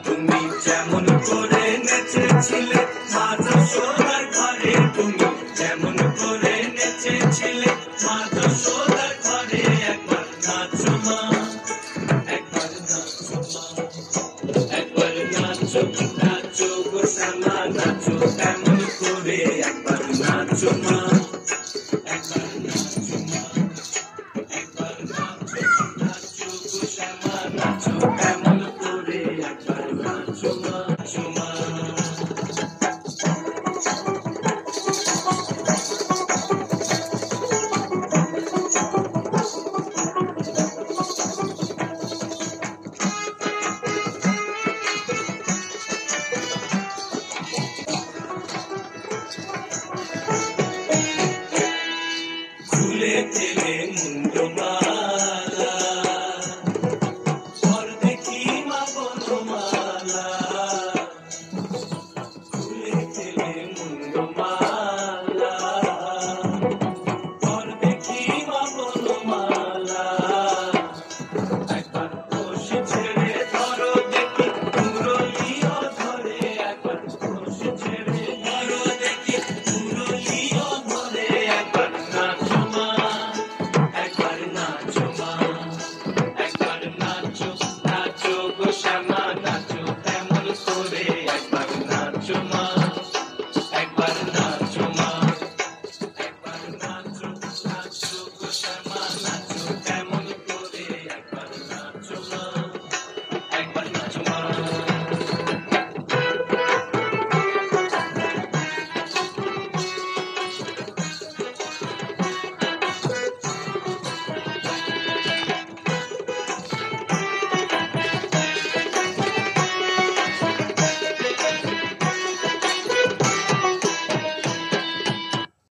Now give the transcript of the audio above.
তুমি যেমন করে নেচেছিলে মা যশোদার ঘরে, তুমি যেমন করে নেচেছিলে মা যশোদার ঘরে, একবার নাচো মা, একবার নাচো মা, একবার নাচো নাচো গো শ্যামা নাচো তেমন করে, একবার নাচো মা, একবার নাচো মা, একবার নাচো নাচো গো শ্যামা নাচো তেমন করে, একবার নাচো মা, নাচো মা।